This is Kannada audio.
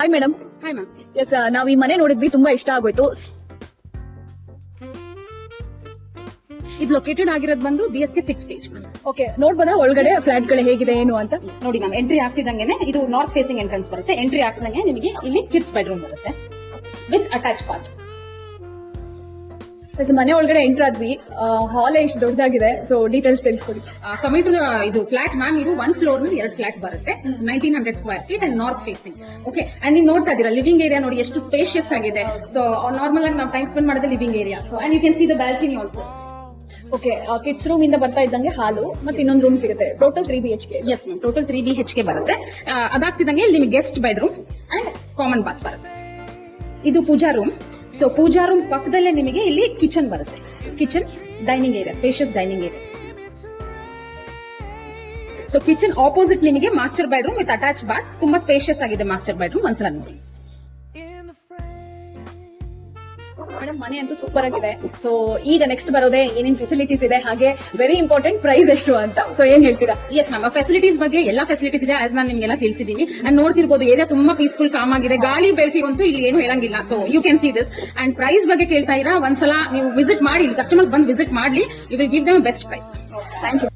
Hi madam. Hi ma'am. Yes, ನಾವ್ ಈ ಮನೆ ನೋಡಿದ್ವಿ, ತುಂಬಾ ಇಷ್ಟ ಆಗೋಯ್ತು. ಇದು ಲೊಕೇಟೆಡ್ ಆಗಿರೋದು ಬಂದು BSK 6 ಸ್ಟೇಜ್. ಓಕೆ, ನೋಡ್ಬೋದಾ ಒಳಗಡೆ ಫ್ಲಾಟ್ ಗಳು ಹೇಗಿದೆ ಏನು ಅಂತ? ನೋಡಿ ಮ್ಯಾಮ್, ಎಂಟ್ರಿ ಆಗ್ತಿದಂಗೆ ಇದು ನಾರ್ತ್ ಫೇಸಿಂಗ್ ಎಂಟ್ರೆನ್ಸ್ ಬರುತ್ತೆ. ಎಂಟ್ರಿ ಆಗ್ತಿದಂಗೆ ನಿಮಗೆ ಇಲ್ಲಿ ಕಿಡ್ಸ್ ಬೆಡ್ರೂಮ್ ಬರುತ್ತೆ ವಿತ್ ಅಟ್ಯಾಚ್ ಬಾತ್. ಮನೆ ಒಳಗಡೆ ಎಂಟರ್ ಆದ್ವಿ, ಹಾಲ್ ಎಷ್ಟು ದೊಡ್ಡದಾಗಿದೆ, ಸೊ ಡೀಟೇಲ್ಸ್ ತಿಳಿಸ್ಕೊಡಿ. ಕಮಿಂಗ್ ಟು ಇದು ಫ್ಲಾಟ್ ಮ್ಯಾಮ್, ಇದು 1 ಫ್ಲೋರ್ ನಲ್ಲಿ 2 ಫ್ಲಾಟ್ ಬರುತ್ತೆ. 1900 square feet and north facing. Okay, and ನೀವು ನೋಡ್ತಾ ಇದೀರಾ ಲಿವಿಂಗ್ ಏರಿಯಾ ನೋಡಿ ಎಷ್ಟು ಸ್ಪೇಷಿಯಸ್ ಆಗಿದೆ. ಸೊ ನಾರ್ಮಲ್ ಆಗಿ ನಾವು ಟೈಮ್ ಸ್ಪೆಂಡ್ ಮಾಡೋದು living area. So and you can see the balcony also. Okay, kids room ಇಂದ ಬರ್ತಾ ಇದ್ದಂಗೆ ಹಾಲು ಮತ್ತೆ ಇನ್ನೊಂದು ರೂಮ್ ಸಿಗುತ್ತೆ. Total 3 BHK. Yes ma'am, total 3 BHK ಬರುತ್ತೆ. ಅದಾಗ್ತಿದಂಗೆ ಇಲ್ಲಿ ನಿಮಗೆ guest bedroom and common bath ಬರುತ್ತೆ. ಇದು pooja room. So pooja room ಪಕ್ಕದಲ್ಲೇ ನಿಮಗೆ ಇಲ್ಲಿ ಕಿಚನ್ ಬರುತ್ತೆ. Kitchen, dining area, spacious dining area. So kitchen opposite ನಿಮಗೆ master bedroom with attach Baat. ತುಂಬಾ ಸ್ಪೇಷಿಯಸ್ ಆಗಿದೆ ಮಾಸ್ಟರ್ ಬೆಡ್ರೂಮ್, ಒಂದ್ಸಲ ನೋಡಿ. ಮೇಡಮ್, ಮನೆ ಅಂತೂ ಸೂಪರ್ ಆಗಿದೆ. ಸೊ ಈಗ ನೆಕ್ಸ್ಟ್ ಬರೋದೇ ಏನೇನ್ ಫೆಸಿಲಿಟೀಸ್ ಇದೆ, ಹಾಗೆ ವೆರಿ ಇಂಪಾರ್ಟೆಂಟ್ ಪ್ರೈಸ್ ಎಷ್ಟು ಅಂತ. ಸೊ ಏನ್ ಹೇಳ್ತೀರಾ? ಎಸ್ ಮ್ಯಾಮ್, ಫೆಸಿಲಿಟೀಸ್ ಬಗ್ಗೆ ಎಲ್ಲಾ ಫೆಸಿಲಿಟೀಸ್ ಇದೆ. ಆಸ್ ನಾನು ನಿಮ್ಗೆಲ್ಲ ತಿಳಿಸಿದೀನಿ. ಅಂಡ್ ನೋಡ್ತಿರ್ಬೋದು ಏರಿಯಾ ತುಂಬಾ ಪೀಸ್ಫುಲ್, ಕಾಮ್ ಆಗಿದೆ. ಗಾಳಿ ಬೆಳಕಿಗಂತೂ ಇಲ್ಲಿ ಏನು ಹೇಳಂಗಿಲ್ಲ. So you can see this. And price ಬಗ್ಗೆ ಕೇಳ್ತಾ ಇರಾ, ಒಂದ್ಸಲ ನೀವು ವಿಸಿಟ್ ಮಾಡಿ, ಕಸ್ಟಮರ್ಸ್ ಬಂದು ವಿಸಿಟ್ ಮಾಡಿ. You will give them best price. Thank you.